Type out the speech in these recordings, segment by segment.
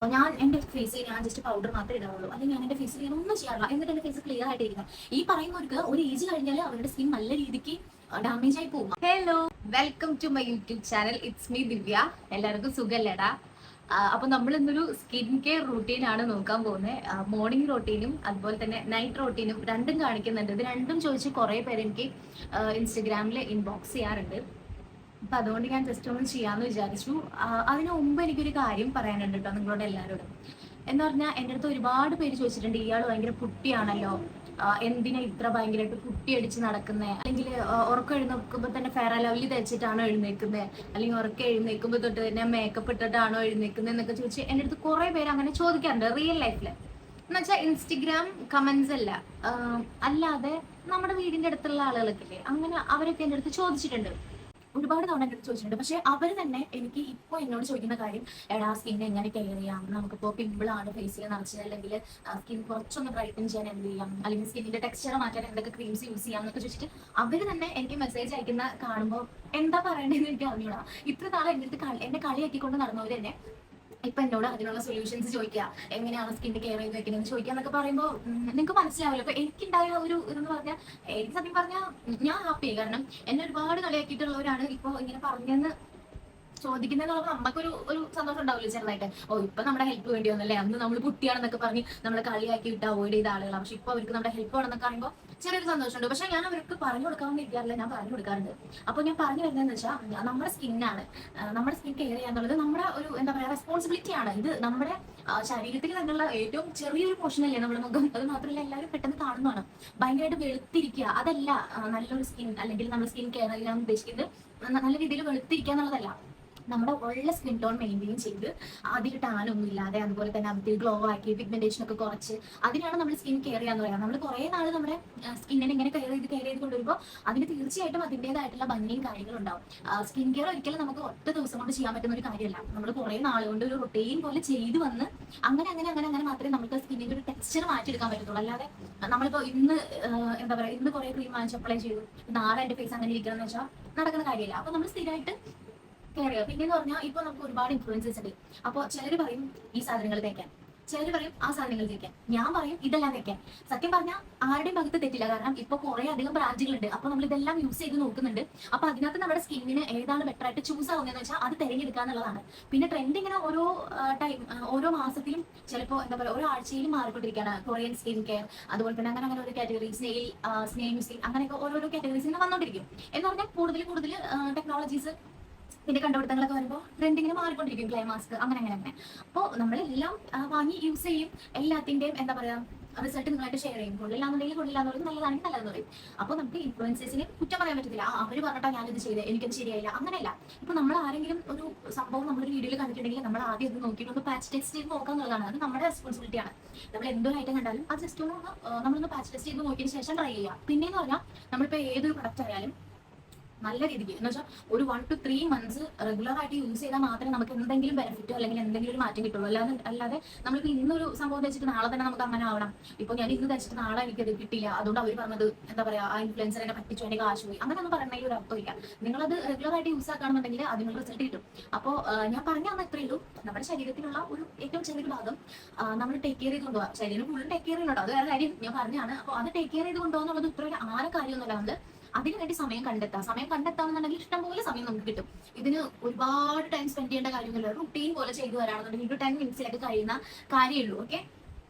ഞാൻ എന്റെ ഫേസിൽ ഞാൻ ജസ്റ്റ് പൗഡർ മാത്രമേ ഇടാവുള്ളൂ, അല്ലെങ്കിൽ ഞാൻ എന്റെ ഫേസിൽ ഞാൻ ഒന്നും ചെയ്യാറില്ല. എന്നിട്ട് എന്റെ ഫേസ് ക്ലിയർ ആയിട്ടിരിക്കും. ഈ പറയുന്നവർക്ക് ഒരു ഏജ് കഴിഞ്ഞാൽ അവരുടെ സ്കിൻ നല്ല രീതിക്ക് ഡാമേജ് ആയി പോകും. Hello, welcome to my YouTube channel. It's me Divya. എല്ലാവർക്കും സുഖല്ലേടാ? അപ്പൊ നമ്മൾ ഇന്നൊരു സ്കിൻ കെയർ റൂട്ടീൻ ആണ് നോക്കാൻ പോകുന്നത്. മോർണിംഗ് റൂട്ടീനും അതുപോലെ തന്നെ നൈറ്റ് റൂട്ടീനും രണ്ടും കാണിക്കുന്നുണ്ട്. ഇത് രണ്ടും ചോദിച്ച് കുറെ പേര് എനിക്ക് ഇൻസ്റ്റഗ്രാമിൽ ഇൻബോക്സ് ചെയ്യാറുണ്ട്. അപ്പൊ അതുകൊണ്ട് ഞാൻ ജസ്റ്റ് ഒന്ന് ചെയ്യാന്ന് വിചാരിച്ചു. അതിനു മുമ്പ് എനിക്കൊരു കാര്യം പറയാനുണ്ട് കേട്ടോ നിങ്ങളോട് എല്ലാവരോടും. എന്ന് പറഞ്ഞാൽ എൻ്റെ അടുത്ത് ഒരുപാട് പേര് ചോദിച്ചിട്ടുണ്ട്, ഇയാൾ ഭയങ്കര പുട്ടിയാണല്ലോ, എന്തിനാ ഇത്ര ഭയങ്കരമായിട്ട് പുട്ടി അടിച്ച് നടക്കുന്നത്, അല്ലെങ്കിൽ ഉറക്കം എഴുന്നേൽക്കുമ്പോൾ തന്നെ ഫെയർ ലവ്ലി തേച്ചിട്ടാണോ എഴുന്നേക്കുന്നത്, അല്ലെങ്കിൽ ഉറക്കം എഴുന്നേൽക്കുമ്പോൾ തൊട്ട് തന്നെ മേക്കപ്പ് ഇട്ടിട്ടാണോ എഴുന്നേക്കുന്നത് എന്നൊക്കെ ചോദിച്ച് എൻ്റെ അടുത്ത് കുറെ പേര് അങ്ങനെ ചോദിക്കാറുണ്ട് റിയൽ ലൈഫിൽ. എന്നുവെച്ചാൽ ഇൻസ്റ്റഗ്രാം കമന്റ്സ് അല്ല, അല്ലാതെ നമ്മുടെ വീടിന്റെ അടുത്തുള്ള ആളുകളൊക്കെ ഇല്ലേ, അങ്ങനെ അവരൊക്കെ എൻ്റെ അടുത്ത് ചോദിച്ചിട്ടുണ്ട്. ഒരുപാട് തവണ എൻ്റെ അടുത്ത് ചോദിച്ചിട്ടുണ്ട്. പക്ഷെ അവർ തന്നെ എനിക്ക് ഇപ്പോൾ എന്നോട് ചോദിക്കുന്ന കാര്യം, എടാ സ്കിൻ എങ്ങനെ കെയർ ചെയ്യാം, നമുക്കിപ്പോൾ പിമ്പിൾ ആണ് ഫേസിൽ നിറച്ചത്, അല്ലെങ്കിൽ സ്കിൻ കുറച്ചൊന്ന് ബ്രൈറ്റൻ ചെയ്യാൻ എന്ത് ചെയ്യാം, അല്ലെങ്കിൽ സ്കിന്നിന്റെ ടെക്സ്ചർ മാറ്റാൻ എന്തൊക്കെ ക്രീംസ് യൂസ് ചെയ്യാം എന്നൊക്കെ ചോദിച്ചിട്ട് അവർ തന്നെ എനിക്ക് മെസ്സേജ് അയക്കുന്ന കാണുമ്പോൾ എന്താ പറയണ്ടതെന്ന് എനിക്ക് അറിഞ്ഞൂടാ. ഇത്ര നാളെ എൻ്റെ അടുത്ത് എന്നെ കളിയാക്കിക്കൊണ്ട് നടന്നവർ തന്നെ ഇപ്പൊ എന്നോട് അതിനുള്ള സൊല്യൂഷൻസ് ചോദിക്കുക, എങ്ങനെയാണ് സ്കിൻ കെയർ ചെയ്ത് വെക്കുന്നത് ചോദിക്കുക എന്നൊക്കെ പറയുമ്പോൾ നിങ്ങൾക്ക് മനസ്സിലാവില്ല. അപ്പൊ എനിക്കുണ്ടായ ഒരു ഇതെന്ന് പറഞ്ഞാൽ, എനിക്ക് സത്യം പറഞ്ഞാൽ ഞാൻ ഹാപ്പിയായി. കാരണം എന്നെ ഒരുപാട് കളിയാക്കിയിട്ടുള്ളവരാണ് ഇപ്പോൾ ഇങ്ങനെ പറഞ്ഞെന്ന് ചോദിക്കുന്നതെന്നുള്ളത് നമുക്കൊരു ഒരു സന്തോഷം ഉണ്ടാവില്ല ചെറുതായിട്ട്. ഓ, ഇപ്പൊ നമ്മുടെ ഹെൽപ്പ് വേണ്ടി വന്നല്ലേ, അന്ന് നമ്മൾ കുട്ടിയാണെന്നൊക്കെ പറഞ്ഞ് നമ്മളെ കളിയാക്കി വിട്ട് അവോയ്ഡ് ചെയ്ത ആളുകളാണ്. പക്ഷെ ഇപ്പൊ അവർക്ക് നമ്മുടെ ഹെൽപ്പ് വേണമെന്നൊക്കെ പറയുമ്പോൾ ചെറിയൊരു സന്തോഷമുണ്ട്. പക്ഷെ ഞാൻ അവർക്ക് പറഞ്ഞു കൊടുക്കാമെന്ന് ഇരിക്കാറില്ല, ഞാൻ പറഞ്ഞു കൊടുക്കാറുണ്ട്. അപ്പൊ ഞാൻ പറഞ്ഞു വരുന്നതെന്ന് വെച്ചാൽ, നമ്മുടെ സ്കിന്നാണ്, നമ്മുടെ സ്കിൻ കെയർ ചെയ്യാന്നുള്ളത് നമ്മുടെ ഒരു എന്താ പറയാ റെസ്പോൺസിബിലിറ്റി ആണ്. ഇത് നമ്മുടെ ശരീരത്തിൽ തന്നെയുള്ള ഏറ്റവും ചെറിയൊരു പോർഷൻ അല്ലേ നമ്മുടെ മുഖം. അത് മാത്രമല്ല എല്ലാവരും പെട്ടെന്ന് കാണുന്നതാണ്. ഭയങ്കരമായിട്ട് വെളുത്തിരിക്കുക അതല്ല നല്ലൊരു സ്കിൻ, അല്ലെങ്കിൽ നമ്മൾ സ്കിൻ കെയർ ചെയ്യാൻ ഉദ്ദേശിക്കുന്നത് നല്ല രീതിയിൽ വെളുത്തിരിക്കുക എന്നുള്ളതല്ല. നമ്മുടെ ഉള്ള സ്കിൻ ടോൺ മെയിൻറ്റെയിൻ ചെയ്ത് അതിൽ ടാനൊന്നും ഇല്ലാതെ, അതുപോലെ തന്നെ അതിൽ ഗ്ലോ ആക്കി പിഗ്മെന്റേഷൻ ഒക്കെ കുറച്ച്, അതിനാണ് നമ്മൾ സ്കിൻ കെയർ ചെയ്യാന്ന് പറയാം. നമ്മൾ കുറേ നാൾ നമ്മുടെ സ്കിന്നിനെ ഇങ്ങനെ കെയർ ചെയ്ത് കൊണ്ടുവരുമ്പോൾ അതിന് തീർച്ചയായിട്ടും അതിൻ്റെതായിട്ടുള്ള ഭംഗിയും കാര്യങ്ങളും ഉണ്ടാവും. സ്കിൻ കെയർ ഒരിക്കലും നമുക്ക് ഒറ്റ ദിവസം കൊണ്ട് ചെയ്യാൻ പറ്റുന്ന ഒരു കാര്യമല്ല. നമ്മൾ കുറേ നാളുകൊണ്ട് ഒരു റൊട്ടീൻ പോലെ ചെയ്ത് വന്ന് അങ്ങനെ അങ്ങനെ അങ്ങനെ അങ്ങനെ മാത്രമേ നമുക്ക് സ്കിന്നിന്റെ ഒരു ടെക്സ്ചർ മാറ്റിയെടുക്കാൻ പറ്റത്തുള്ളൂ. അല്ലാതെ നമ്മളിപ്പോൾ ഇന്ന് എന്താ പറയുക, ഇന്ന് കുറേ ക്രീം വാങ്ങിച്ച് അപ്ലൈ ചെയ്തു, നാളെ എൻ്റെ ഫേസ് അങ്ങനെ ഇരിക്കണം എന്ന് വെച്ചാൽ നടക്കുന്ന കാര്യമില്ല. അപ്പൊ നമ്മൾ സ്ഥിരമായിട്ട് കെയർ ചെയ്യുക. പിന്നെന്ന് പറഞ്ഞാൽ ഇപ്പൊ നമുക്ക് ഒരുപാട് ഇൻഫ്ലുവൻസേഴ്സ് ഉണ്ട്. അപ്പോൾ ചിലർ പറയും ഈ സാധനങ്ങൾ തേക്കാൻ, ചിലർ പറയും ആ സാധനങ്ങൾ തേക്കാൻ, ഞാൻ പറയും ഇതെല്ലാം തേക്കാൻ. സത്യം പറഞ്ഞാൽ ആരുടെയും ഭാഗത്ത് തെറ്റില്ല. കാരണം ഇപ്പൊ കുറെ അധികം ബ്രാൻഡുകളുണ്ട്. അപ്പൊ നമ്മൾ ഇതെല്ലാം യൂസ് ചെയ്ത് നോക്കുന്നുണ്ട്. അപ്പൊ അതിനകത്ത് നമ്മുടെ സ്കിന്നിന് ഏതാണ് ബെറ്റർ ആയിട്ട് ചൂസ് ആവുന്നതെന്ന് വെച്ചാൽ അത് തിരഞ്ഞെടുക്കുക എന്നുള്ളതാണ്. പിന്നെ ട്രെൻഡ് ഇങ്ങനെ ഓരോ ടൈം, ഓരോ മാസത്തിലും ചിലപ്പോൾ എന്താ പറയുക, ഓരോ ആഴ്ചയിലും മാറിക്കൊണ്ടിരിക്കുകയാണ്. കൊറിയൻ സ്കിൻ കെയർ, അതുപോലെ തന്നെ അങ്ങനെ അങ്ങനെ ഒരു കാറ്റഗറി, സ്നെയിൽ മ്യൂസിക്, അങ്ങനെയൊക്കെ ഓരോരോ കാറ്റഗറീസ് ഇങ്ങനെ വന്നോണ്ടിരിക്കും. എന്ന് പറഞ്ഞാൽ കൂടുതൽ കൂടുതൽ ടെക്നോളജീസ് ഇതിന്റെ കണ്ടുപിടുത്തങ്ങളൊക്കെ വരുമ്പോൾ ട്രെൻഡിങ്ങിന് മാറിക്കൊണ്ടിരിക്കും. ക്ലേ മാസ്ക് അങ്ങനെ അങ്ങനെ അങ്ങനെ. അപ്പോൾ നമ്മളെല്ലാം വാങ്ങി യൂസ് ചെയ്യും. എല്ലാത്തിന്റെയും എന്താ പറയാ റിസൾട്ട് നിങ്ങളായിട്ട് ഷെയർ ചെയ്യും. കൊള്ളില്ലാന്നുള്ളത് നല്ലതാണെങ്കിൽ നല്ലതെന്ന് പറയും. അപ്പോൾ നമുക്ക് ഇൻഫ്ലുവൻസേഴ്സിനെ കുറ്റം പറയാൻ പറ്റത്തില്ല. അവര് പറഞ്ഞിട്ടാ ഞാനിത് ചെയ്തത്, എനിക്കത് ശരിയായില്ല, അങ്ങനെയല്ല. ഇപ്പൊ നമ്മൾ ആരെങ്കിലും ഒരു സംഭവം നമ്മളൊരു വീഡിയോയിൽ കണ്ടിട്ടുണ്ടെങ്കിൽ നമ്മൾ ആദ്യം അത് നോക്കിയിട്ട് ഒന്ന് പാച്ച് ടെസ്റ്റ് ചെയ്ത് നോക്കുക എന്നുള്ളതാണ്. അത് നമ്മുടെ റെസ്പോൺസിബിലിറ്റി ആണ്. നമ്മൾ എന്തോ ഐറ്റം കണ്ടാലും അത് ജസ്റ്റ് ഒന്ന് നമ്മളൊന്ന് പാച്ച് ടെസ്റ്റ് ചെയ്ത് നോക്കിയതിന് ശേഷം ട്രൈ ചെയ്യുക. പിന്നെന്ന് പറഞ്ഞാൽ നമ്മളിപ്പോൾ ഏതൊരു പ്രൊഡക്റ്റ് ആയാലും നല്ല രീതിക്ക് എന്ന് വെച്ചാൽ ഒരു 1 to 3 months റെഗുലർ ആയിട്ട് യൂസ് ചെയ്താൽ മാത്രമേ നമുക്ക് എന്തെങ്കിലും ബെനിഫിറ്റോ അല്ലെങ്കിൽ എന്തെങ്കിലും ഒരു മാറ്റം കിട്ടുള്ളൂ. അല്ലാതെ നമ്മളിപ്പോൾ ഇന്നൊരു സംഭവം വെച്ചിട്ട് നാളെ തന്നെ നമുക്ക് അങ്ങനെ ആവണം. ഇപ്പോൾ ഞാൻ ഇന്ന് വെച്ചിട്ട് നാളെ എനിക്കത് കിട്ടില്ല, അതുകൊണ്ട് അവർ പറഞ്ഞത് എന്താ പറയാ ആ ഇൻഫ്ലുവൻസറിനെ പറ്റിച്ചു എനിക്ക് കാശ് പോയി, അങ്ങനെ ഒന്നും പറഞ്ഞാൽ ഒരു അർത്ഥമില്ല. നിങ്ങളത് റെഗുലർ ആയിട്ട് യൂസ് ആക്കുകയാണെന്നുണ്ടെങ്കിൽ അതിനുള്ള റിസൾട്ട് കിട്ടും. അപ്പോൾ ഞാൻ പറഞ്ഞു തന്ന ഇത്രയേ ഉള്ളൂ. നമ്മുടെ ശരീരത്തിലുള്ള ഒരു ഏറ്റവും ചെറിയൊരു ഭാഗം നമ്മൾ ടേക്ക് കെയർ ചെയ്ത് കൊണ്ടുപോകാം. ശരീരം ഫുള്ളും ടേക്ക് കെയർ ചെയ്യുന്നുണ്ടോ, അത് വേറെ കാര്യം, ഞാൻ പറഞ്ഞാണ്. അപ്പോൾ അത് ടേക്ക് കെയർ ചെയ്ത് കൊണ്ടുപോകുന്നുള്ളത് ഇത്ര ആരെ കാര്യമൊന്നുമല്ല. നമ്മൾ അതിനുവേണ്ടി സമയം കണ്ടെത്താമെന്നുണ്ടെങ്കിൽ ഇഷ്ടംപോലെ സമയം നമുക്ക് കിട്ടും. ഇതിന് ഒരുപാട് ടൈം സ്പെൻഡ് ചെയ്യേണ്ട കാര്യമൊന്നുമില്ല. റുട്ടീൻ പോലെ ചെയ്തു വരാണെന്നുണ്ടെങ്കിൽ ഒരു 10 minutes കഴിയുന്ന കാര്യമേ ഉള്ളൂ. ഓക്കെ,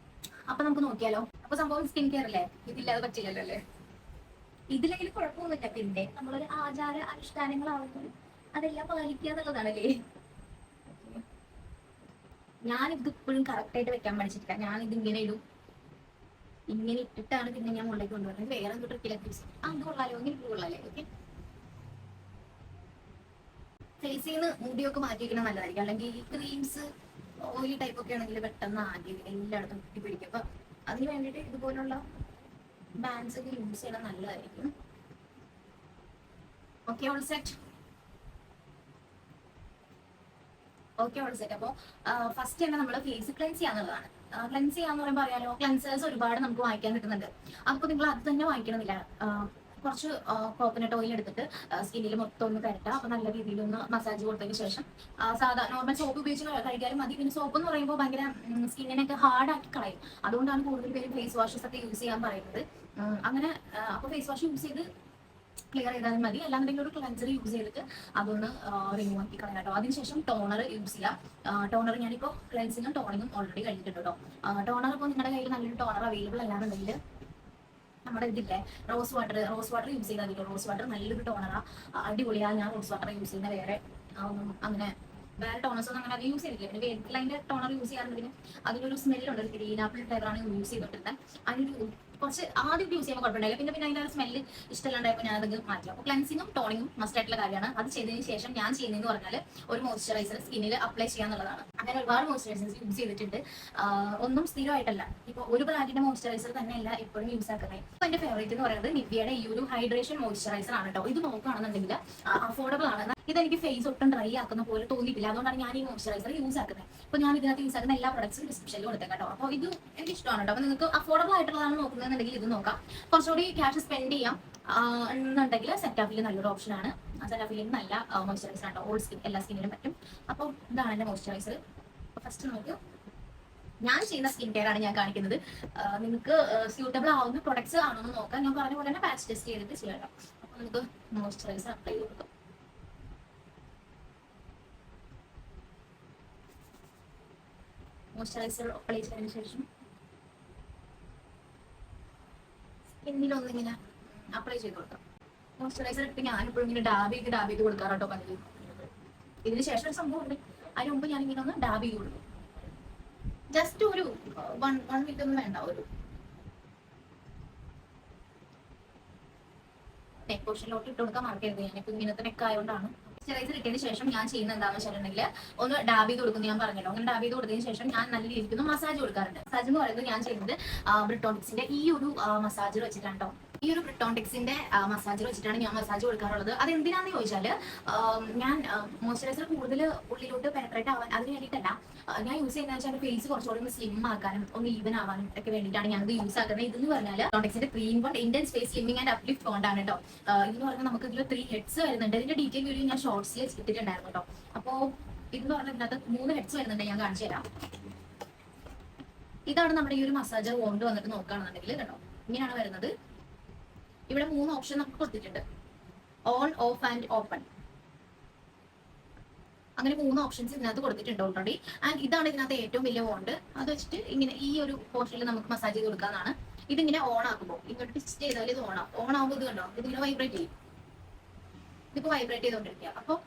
അപ്പൊ നമുക്ക് നോക്കിയാലോ. അപ്പൊ സംഭവം സ്കിൻ കെയർ അല്ലേ, ഇതില്ലാതെ പറ്റില്ലല്ലോ അല്ലേ. ഇതിലെങ്കിലും കുഴപ്പമൊന്നുമില്ല. പിന്നെ നമ്മളൊരു ആചാര അനുഷ്ഠാനങ്ങളാവുമ്പോൾ അതെല്ലാം പാലിക്കുക എന്നുള്ളതാണല്ലേ. ഞാനിത് ഇപ്പോഴും കറക്റ്റായിട്ട് വെക്കാൻ പഠിച്ചിട്ടില്ല. ഞാനിത് ഇങ്ങനെ ഇടും, ഇങ്ങനെ ഇട്ടിട്ടാണ് പിന്നെ ഞാൻ മുകളിലേക്ക് കൊണ്ടുവരുന്നത്. വേറെ എന്തോ ട്രിക്കിലൊക്കെ യൂസ് ചെയ്യും. അത് കൊള്ളാലോ, ഇങ്ങനെ കൊള്ളാലേ. ഓക്കെ, ഫേസിൽ നിന്ന് മുടിയൊക്കെ മാറ്റിയിരിക്കണം നല്ലതായിരിക്കും. അല്ലെങ്കിൽ ഈ ക്രീംസ് ഓയിലി ടൈപ്പ് ഒക്കെ ആണെങ്കിൽ പെട്ടെന്ന് ആദ്യം എല്ലായിടത്തും പിടിക്കും. അപ്പൊ അതിന് വേണ്ടിയിട്ട് ഇതുപോലുള്ള ബാൻഡ്സ് ഒക്കെ യൂസ് ചെയ്യണം നല്ലതായിരിക്കും. Okay, all set. അപ്പോൾ ഫസ്റ്റ് തന്നെ നമ്മൾ ഫേസ് ക്ലെൻസ് ചെയ്യാന്നുള്ളതാണ്. ക്ലെൻസ് ചെയ്യാന്ന് പറയുമ്പോൾ അറിയാലോ, ക്ലെൻസേഴ്സ് ഒരുപാട് നമുക്ക് വാങ്ങിക്കാൻ കിട്ടുന്നുണ്ട്. അപ്പോൾ നിങ്ങൾ അത് തന്നെ വാങ്ങിക്കണമെന്നില്ല. കുറച്ച് കോക്കനട്ട് ഓയിൽ എടുത്തിട്ട് സ്കിന്നിൽ മൊത്തം ഒന്ന് പുരട്ടുക. അപ്പൊ നല്ല രീതിയിൽ ഒന്ന് മസാജ് കൊടുത്തതിന് ശേഷം സാധാ നോർമൽ സോപ്പ് ഉപയോഗിച്ച് കഴിക്കാനും മതി. പിന്നെ സോപ്പ് എന്ന് പറയുമ്പോൾ ഭയങ്കര സ്കിന്നിനൊക്കെ ഹാർഡാക്കി കളയും. അതുകൊണ്ടാണ് കൂടുതൽ പേര് ഫേസ് വാഷസ് ഒക്കെ യൂസ് ചെയ്യാൻ പറയുന്നത്. അങ്ങനെ അപ്പൊ ഫേസ് വാഷ് യൂസ് ചെയ്ത് ക്ലിയർ ചെയ്താലും മതി. അല്ലാന്നുണ്ടെങ്കിൽ ഒരു ക്ലൻസർ യൂസ് ചെയ്തിട്ട് അതൊന്ന് റിമൂവ് ആക്കി കളയാം കേട്ടോ. അതിനുശേഷം ടോണർ യൂസ് ചെയ്യാം. ടോണർ ഞാനിപ്പോൾ ക്ലൻസിങ്ങും ടോണിങ്ങും ഓൾറെഡി കഴിഞ്ഞിട്ടുണ്ട് കേട്ടോ. ടോണർ ഇപ്പോൾ നിങ്ങളുടെ കയ്യിൽ നല്ലൊരു ടോണർ അവൈലബിൾ അല്ലാന്നുണ്ടെങ്കിൽ നമ്മുടെ ഇതില്ലേ റോസ് വാട്ടർ യൂസ് ചെയ്താൽ മതി. റോസ് വാട്ടർ നല്ലൊരു ടോണറാ, അടിപൊളിയാണ്. ഞാൻ റോസ് വാട്ടർ യൂസ് ചെയ്യുന്ന അങ്ങനെ വേറെ ടോണേഴ്സ് ഒന്നും അങ്ങനെ അത് യൂസ് ചെയ്തില്ല. പിന്നെ വേദിലൈൻ്റെ ടോണർ യൂസ് ചെയ്യാറുണ്ടെങ്കിൽ അതിലൊരു സ്മെല്ലുണ്ട്, ഒരു ഗ്രീൻ ആപ്പിൾ ഫ്ലേവറാണ് യൂസ് ചെയ്തിട്ടുള്ളത്. അതിനൊരു കുറച്ച് ആദ്യം യൂസ് ചെയ്യുമ്പോൾ കുഴപ്പമുണ്ടായില്ല. പിന്നെ അതിൻ്റെ ഒരു സ്മെല്ല് ഇഷ്ടമല്ലാണ്ടായപ്പോൾ ഞാൻ അത് മാറ്റി. അപ്പോൾ ക്ലൻസിങ്ങും ടോണിങ്ങും മസ്റ്റ് ആയിട്ടുള്ള കാര്യമാണ്. അത് ചെയ്തതിന് ശേഷം ഞാൻ ചെയ്യുന്നതെന്ന് പറഞ്ഞാൽ ഒരു മോയ്സ്ചറൈസർ സ്കിന്നിൽ അപ്ലൈ ചെയ്യാന്നുള്ളതാണ്. അങ്ങനെ ഒരുപാട് മോയ്സ്ചറൈസേഴ്സ് യൂസ് ചെയ്തിട്ടുണ്ട്. ഒന്നും സ്ഥിരമായിട്ടല്ല. ഇപ്പോൾ ഒരു ബ്രാൻഡിന്റെ മോയ്സ്ചറൈസർ തന്നെയല്ല എപ്പോഴും യൂസ് ആക്കുന്നത്. ഇപ്പോൾ എൻ്റെ ഫേവറേറ്റ് എന്ന് പറയുന്നത് നിവ്യയുടെ ഈ ഒരു ഹൈഡ്രേഷൻ മോയ്സ്ചറൈസർ ആണ് കേട്ടോ. ഇത് നോക്കുകയാണെന്നുണ്ടെങ്കിൽ അഫോർഡബിൾ ആണ്. ഇതെനിക്ക് ഫേസ് ഒട്ടും ഡ്രൈ ആക്കുന്ന പോലെ തോന്നിയിട്ടില്ല. അതുകൊണ്ടാണ് ഞാൻ ഈ മോയ്സ്ചറൈസർ യൂസ് ആക്കുന്നത്. അപ്പോൾ ഞാൻ ഇതിനകത്ത് യൂസ് ആക്കുന്ന എല്ലാ പ്രൊഡക്ട്സും ഡിസ്ക്രിപ്ഷനിൽ കൊടുത്തേക്കാം കേട്ടോ. അപ്പോൾ ഇത് എനിക്ക് ഇഷ്ടമാണ് കേട്ടോ. അപ്പോൾ നിങ്ങൾക്ക് അഫോർഡബിൾ ആയിട്ടുള്ളതാണ് നോക്കുന്നതെന്നുണ്ടെങ്കിൽ ഇത് നോക്കാം. കുറച്ചുകൂടി ക്യാഷ് സ്പെൻഡ് ചെയ്യാം എന്നുണ്ടെങ്കിൽ സെറ്റാഫിൽ നല്ലൊരു ഓപ്ഷനാണ്. സെറ്റാഫിൽ നല്ല മോയ്സ്ചറൈസർ ആണ്. ഓൾ സ്കിൻ എല്ലാ സ്കിന്നിനും പറ്റും. അപ്പോൾ ഇതാണ് എൻ്റെ മോയ്സ്ചറൈസർ. അപ്പോൾ ഫസ്റ്റ് നമുക്ക് ഞാൻ ചെയ്യുന്ന സ്കിൻ കെയർ ആണ് ഞാൻ കാണിക്കുന്നത്. നിങ്ങൾക്ക് സ്യൂട്ടബിൾ ആവുന്ന പ്രൊഡക്ട്സ് ആണോ എന്ന് നോക്കാം. ഞാൻ പറഞ്ഞ പോലെ തന്നെ പാച്ച് ടെസ്റ്റ് ചെയ്തിട്ട് ചെയ്യാം. അപ്പോൾ നമുക്ക് മോയ്സ്ചറൈസർ അപ്ലൈ ചെയ്ത് കൊടുക്കാം. മോയ്സ്ചറൈസർ അപ്ലൈ ചെയ്തതിന് ശേഷം സ്കിന്നിലൊന്നിങ്ങനെ അപ്ലൈ ചെയ്ത് കൊടുക്കാം. മോയ്സ്ചറൈസർ ഇട്ട് ഞാനിപ്പോഴും ഇങ്ങനെ ഡാബ് ചെയ്ത് കൊടുക്കാറുണ്ടോ പതിവ്. ഇതിന് ശേഷം ഒരു സംഭവം ഉണ്ട്. അതിന് മുമ്പ് ഞാൻ ഇങ്ങനെ ഒന്ന് ഡാബ് ചെയ്ത് കൊടുക്കും. ജസ്റ്റ് ഒരു 1 മിനിറ്റ് ഒന്നും വേണ്ട. ഒരു നെക്ക് പോർഷനിലോട്ട് ഇട്ട് കൊടുക്കാൻ മറക്കരുത്. ഞാനിപ്പോൾ ഇങ്ങനത്തെ നെക്ക് ആയതുകൊണ്ടാണ്. മോയ്സ്ചറൈസർ ഇട്ടതിന് ശേഷം ഞാൻ ചെയ്യുന്നത് എന്താണെന്ന് വെച്ചിട്ടുണ്ടെങ്കിൽ ഒന്ന് ഡാബ് ചെയ്ത് കൊടുക്കുന്നു. ഞാൻ പറഞ്ഞല്ലോ, അങ്ങനെ ഡാബ് ചെയ്ത് കൊടുത്തതിന് ശേഷം ഞാൻ നല്ല രീതിക്ക് മസാജ് കൊടുക്കാറുണ്ട്. മസാജ് എന്ന് പറയുന്നത് ഞാൻ ചെയ്യുന്നത് ബ്രിട്ടോണിക്സിന്റെ ഈ ഒരു മസാജർ വെച്ചിട്ടാണ് കേട്ടോ. ഈ ഒരു ബ്രിട്ടോണിക്സിന്റെ മസാജർ വെച്ചിട്ടാണ് ഞാൻ മസാജ് കൊടുക്കാറുള്ളത്. അത് എന്തിനാന്ന് ചോദിച്ചാൽ ഞാൻ മോയ്സ്ചറൈസർ കൂടുതൽ ഉള്ളിലോട്ട് പെനട്രേറ്റ് ആവാൻ അതിന് വേണ്ടിയിട്ടല്ല. ഞാൻ യൂസ് ചെയ്യുന്നത് വെച്ചാൽ ഫേസ് കുറച്ചുകൂടി ഒന്ന് സ്ലിം ആക്കാനും ഒന്ന് ഈവൻ ആവാനും ഒക്കെ വേണ്ടിയിട്ടാണ് ഞാൻ ഇത് യൂസ് ആക്കുന്നത്. ഇതെന്ന് പറഞ്ഞാൽ ബ്രിട്ടോണിക്സിന്റെ 3-in-1 intense face slimming and uplift കോണ്ടാണ് കേട്ടോ. ഇതെന്ന് പറഞ്ഞാൽ നമുക്ക് ഇതിൽ 3 ഹെഡ്സ് വരുന്നുണ്ട്. ഇതിന്റെ ഡീറ്റെയിൽ വീഡിയോ ഞാൻ ഷോർട്സിൽ ഇട്ടിട്ടുണ്ടായിരുന്നു കേട്ടോ. അപ്പോൾ ഇതെന്ന് പറഞ്ഞാൽ ഇതിനകത്ത് 3 ഹെഡ്സ് വരുന്നുണ്ട്. ഞാൻ കാണിച്ചു തരാം. ഇതാണ് നമ്മുടെ ഈ ഒരു മസാജർ വോണ്ട് വന്നിട്ട് നോക്കുകയാണെന്നുണ്ടെങ്കിൽ കേട്ടോ, ഇങ്ങനെയാണ് വരുന്നത്. ഇവിടെ 3 ഓപ്ഷൻ നമുക്ക് കൊടുത്തിട്ടുണ്ട്. On, of and open. അങ്ങനെ 3 ഓപ്ഷൻസ് ഇതിനകത്ത് കൊടുത്തിട്ടുണ്ട് ഓൾറെഡി. ആൻഡ് ഇതാണ് ഇതിനകത്ത് ഏറ്റവും വലിയ വോണ്ട്. അത് വെച്ചിട്ട് ഇങ്ങനെ ഈ ഒരു പോർഷനിൽ നമുക്ക് മസാജ് ചെയ്ത് കൊടുക്കാനാണ്. ഇതിങ്ങനെ ഓൺ ആക്കുമ്പോൾ ഇങ്ങോട്ട് ടിസ്റ്റ് ചെയ്താൽ ഇത് ഓൺ ആകുമ്പോൾ ഇത് കണ്ടോ, ഇതിങ്ങനെ വൈബ്രേറ്റ് ചെയ്യും. ഇതിപ്പോൾ വൈബ്രേറ്റ് ചെയ്തുകൊണ്ടിരിക്കുക. അപ്പോൾ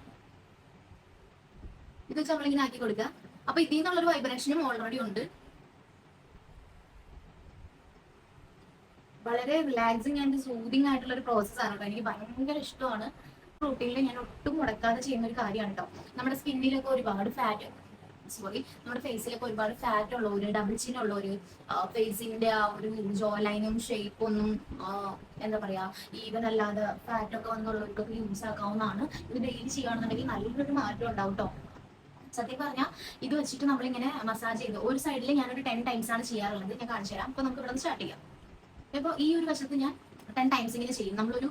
ഇത് വെച്ച് നമ്മളിങ്ങനെ ആക്കി കൊടുക്കുക. അപ്പൊ ഇതിൽ നിന്നുള്ളൊരു വൈബ്രേഷനും ഓൾറെഡി ഉണ്ട്. വളരെ റിലാക്സിങ് ആൻഡ് സൂതിങ് ആയിട്ടുള്ള ഒരു പ്രോസസ് ആണ് കേട്ടോ. എനിക്ക് ഭയങ്കര ഇഷ്ടമാണ്. റൂട്ടീനിൽ ഞാൻ ഒട്ടും മുടക്കാതെ ചെയ്യുന്ന ഒരു കാര്യമാണ് കേട്ടോ. നമ്മുടെ സ്കിന്നിലൊക്കെ ഒരുപാട് നമ്മുടെ ഫേസിലൊക്കെ ഒരുപാട് ഫാറ്റ് ഉള്ളവര്, ഡബിൾ ചിൻ ഉള്ളവര്, ഫേസിന്റെ ആ ഒരു ജോ ലൈനും ഷേപ്പൊന്നും എന്താ പറയാ ഈവൻ അല്ലാതെ ഫാറ്റ് ഒക്കെ വന്നുള്ളവർക്കൊക്കെ യൂസ് ആക്കാവുന്നതാണ്. ഇത് ഡെയിലി ചെയ്യുകയാണെന്നുണ്ടെങ്കിൽ നല്ലൊരു മാറ്റം ഉണ്ടാവും കേട്ടോ. സത്യം പറഞ്ഞാൽ ഇത് വെച്ചിട്ട് നമ്മളിങ്ങനെ മസാജ് ചെയ്ത് ഒരു സൈഡിൽ ഞാനൊരു 10 ടൈംസ് ആണ് ചെയ്യാറുള്ളത്. ഞാൻ കാണിച്ചു തരാം. അപ്പൊ നമുക്ക് ഇവിടെ സ്റ്റാർട്ട് ചെയ്യാം. ഇപ്പോൾ ഈ ഒരു വശത്ത് ഞാൻ 10 ടൈംസ് ഇങ്ങനെ ചെയ്യും. നമ്മളൊരു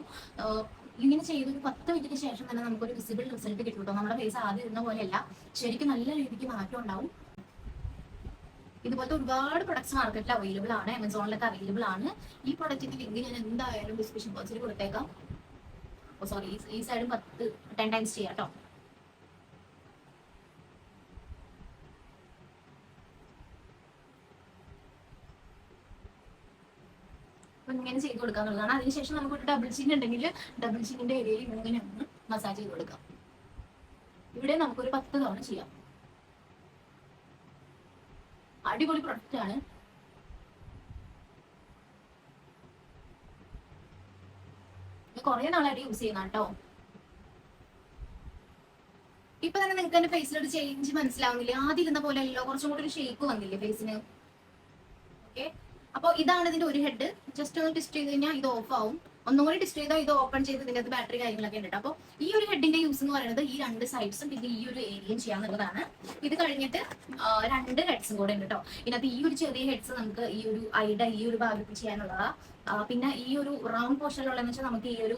ഇങ്ങനെ ചെയ്ത് ഒരു 10 മിനിറ്റിന് ശേഷം തന്നെ നമുക്കൊരു വിസിബിൾ റിസൾട്ട് കിട്ടും കേട്ടോ. നമ്മുടെ ഫേസ് ആദ്യം ഇരുന്ന പോലെയല്ല, ശരിക്കും നല്ല രീതിക്ക് മാറ്റം ഉണ്ടാവും. ഇതുപോലത്തെ ഒരുപാട് പ്രൊഡക്ട്സ് മാർക്കറ്റിൽ അവൈലബിൾ ആണ്, ആമസോണിലൊക്കെ അവൈലബിൾ ആണ്. ഈ പ്രൊഡക്റ്റിന്റെ ലിങ്ക് ഞാൻ എന്തായാലും ഡിസ്ക്രിപ്ഷൻ ബോക്സിൽ കൊടുത്തേക്കാം. അപ്പോൾ സോറി, ഈ സൈഡും 10 ടൈംസ് ചെയ്യാം കേട്ടോ. ഇങ്ങനെ ചെയ്ത് കൊടുക്കാന്നുള്ളതാണ്. അതിനുശേഷം നമുക്കൊരു ഡബിൾ ചിൻ ഉണ്ടെങ്കിൽ ഡബിൾ ചിന്നിന്റെ ഏരിയയിൽ ഇങ്ങനെ ഒന്ന് മസാജ് ചെയ്ത് കൊടുക്കാം. ഇവിടെ നമുക്കൊരു 10 തവണ ചെയ്യാം. അടിപൊളി പ്രൊഡക്റ്റ് ആണ്. കുറെ നാളായിട്ട് യൂസ് ചെയ്യുന്ന കേട്ടോ. ഇപ്പൊ തന്നെ നിങ്ങൾക്ക് എന്റെ ഫേസിലൊരു ചേഞ്ച് മനസ്സിലാവുന്നില്ലേ? ആദ്യം ഇരുന്ന പോലെ അല്ലോ, കുറച്ചും കൂടി ഒരു ഷേപ്പ് വന്നില്ലേ ഫേസിന്. ഓക്കെ, അപ്പോൾ ഇതാണ് ഇതിന്റെ ഒരു ഹെഡ്. ജസ്റ്റ് ഒന്ന് ടെസ്റ്റ് ചെയ്ത് കഴിഞ്ഞാൽ ഇത് ഓഫ് ആവും. ഒന്നും കൂടി ഡിസ്പ്ലേ ചെയ്താൽ ഇത് ഓപ്പൺ ചെയ്ത് ഇതിന്റെ അകത്ത് ബാറ്ററി കാര്യങ്ങളൊക്കെ ഉണ്ട്. അപ്പോൾ ഈ ഒരു ഹെഡിന്റെ യൂസ് എന്ന് പറയുന്നത് ഈ 2 സൈഡ്സും പിന്നെ ഈ ഒരു ഏരിയയും ചെയ്യാന്നുള്ളതാണ്. ഇത് കഴിഞ്ഞിട്ട് 2 ഹെഡ്സും കൂടെ ഉണ്ട് കേട്ടോ. ഇതിനകത്ത് ഈ ഒരു ചെറിയ ഹെഡ്സ് നമുക്ക് ഈ ഒരു ഐയുടെ ഈ ഒരു ഭാഗത്ത് ചെയ്യാനുള്ളതാ. പിന്നെ ഈ ഒരു റൗണ്ട് പോർഷനിലുള്ളതെന്ന് വെച്ചാൽ നമുക്ക് ഈ ഒരു